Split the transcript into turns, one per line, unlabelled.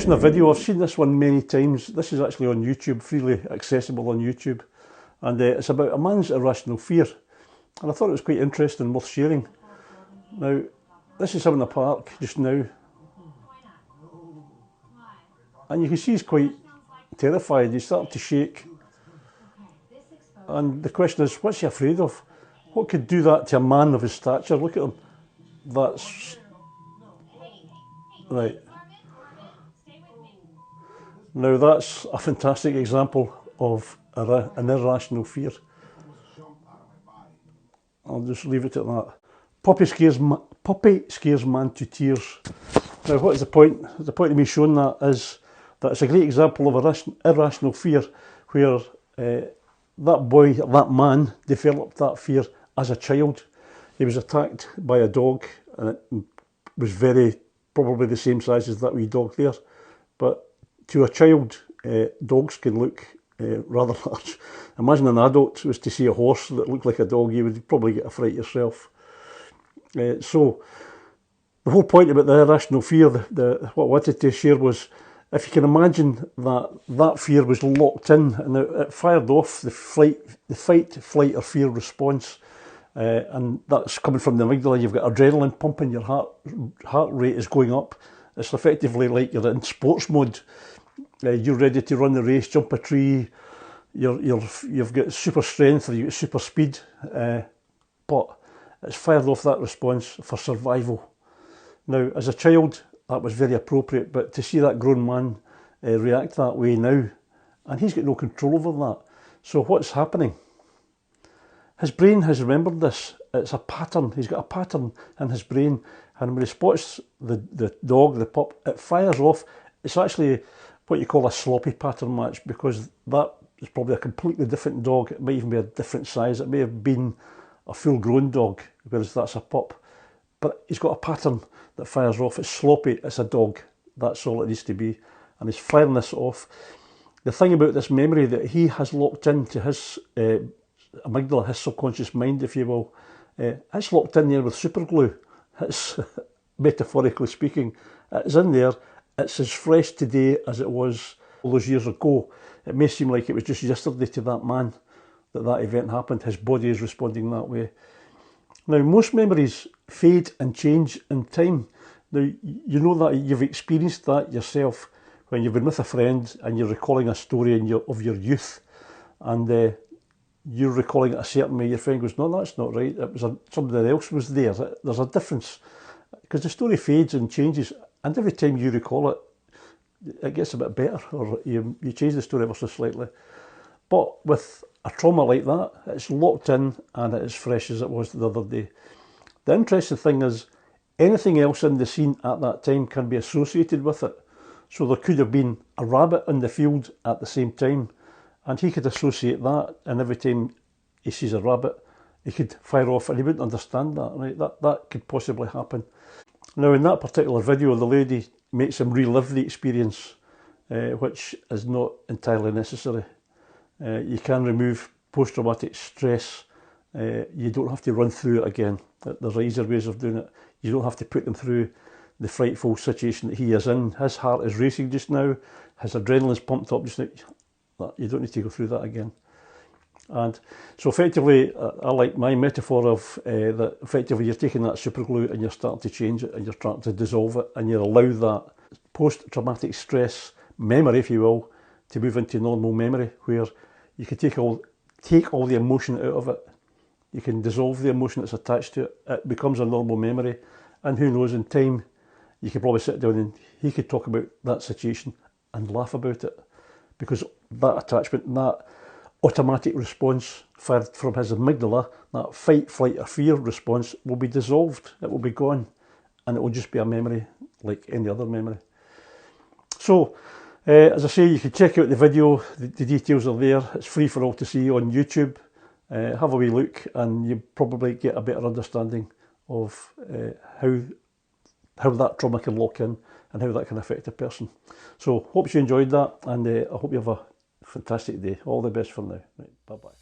watching a video, I've seen this one many times. This is actually on YouTube, freely accessible on YouTube. And it's about a man's irrational fear. And I thought it was quite interesting and worth sharing. Now, this is him in the park just now. And you can see he's quite terrified. He's starting to shake. And the question is, what's he afraid of? What could do that to a man of his stature? Look at him. That's... Right. Now that's a fantastic example of an irrational fear. I'll just leave it at that. Puppy scares man to tears. Now what is the point? The point of me showing that is that it's a great example of irrational fear where that boy, that man, developed that fear as a child. He was attacked by a dog and it was probably the same size as that wee dog there. But to a child, dogs can look rather large. Imagine an adult was to see a horse that looked like a dog, you would probably get a fright yourself. So the whole point about the irrational fear, what I wanted to share was, if you can imagine that fear was locked in and it fired off the fight, flight or fear response, and that's coming from the amygdala. You've got adrenaline pumping, your heart rate is going up. It's effectively like you're in sports mode. You're ready to run the race, jump a tree. You've got super strength or you've got super speed, but it's fired off that response for survival. Now, as a child, that was very appropriate, but to see that grown man react that way now, and he's got no control over that. So what's happening? His brain has remembered this. It's a pattern. He's got a pattern in his brain, and when he spots the dog, the pup, it fires off. It's actually what you call a sloppy pattern match, because that is probably a completely different dog. It might even be a different size. It may have been a full-grown dog, whereas that's a pup. But he's got a pattern that fires off. It's sloppy, it's a dog. That's all it needs to be. And he's firing this off. The thing about this memory that he has locked into his amygdala, his subconscious mind, if you will, it's locked in there with super glue. It's, metaphorically speaking, it's in there. It's as fresh today as it was all those years ago. It may seem like it was just yesterday to that man that event happened. His body is responding that way. Now, most memories fade and change in time. Now, you know that you've experienced that yourself when you've been with a friend and you're recalling a story of your youth, and you're recalling it a certain way. Your friend goes, "No, that's not right. It was somebody else was there." There's a difference because the story fades and changes, and every time you recall it, it gets a bit better, or you change the story ever so slightly. But with a trauma like that, it's locked in and it's fresh as it was the other day. The interesting thing is, anything else in the scene at that time can be associated with it. So there could have been a rabbit in the field at the same time, and he could associate that, and every time he sees a rabbit, he could fire off, and he wouldn't understand that, right? That could possibly happen. Now, in that particular video, the lady makes him relive the experience, which is not entirely necessary. You can remove post-traumatic stress. You don't have to run through it again. There's easier ways of doing it. You don't have to put them through the frightful situation that he is in. His heart is racing just now. His adrenaline's pumped up just now. You don't need to go through that again. And so effectively, I like my metaphor of that effectively you're taking that super glue and you're starting to change it and you're starting to dissolve it, and you allow that post-traumatic stress memory, if you will, to move into normal memory, where you can take all the emotion out of it. You can dissolve the emotion that's attached to it. It becomes a normal memory, and who knows, in time you could probably sit down and he could talk about that situation and laugh about it, because that attachment, that automatic response fired from his amygdala, that fight, flight or fear response, will be dissolved. It will be gone, and it will just be a memory like any other memory. So as I say, you can check out the video. The details are there. It's free for all to see on YouTube. Have a wee look and you probably get a better understanding of how that trauma can lock in and how that can affect a person. So hope you enjoyed that, and I hope you have a fantastic day. All the best for now. Right, bye-bye.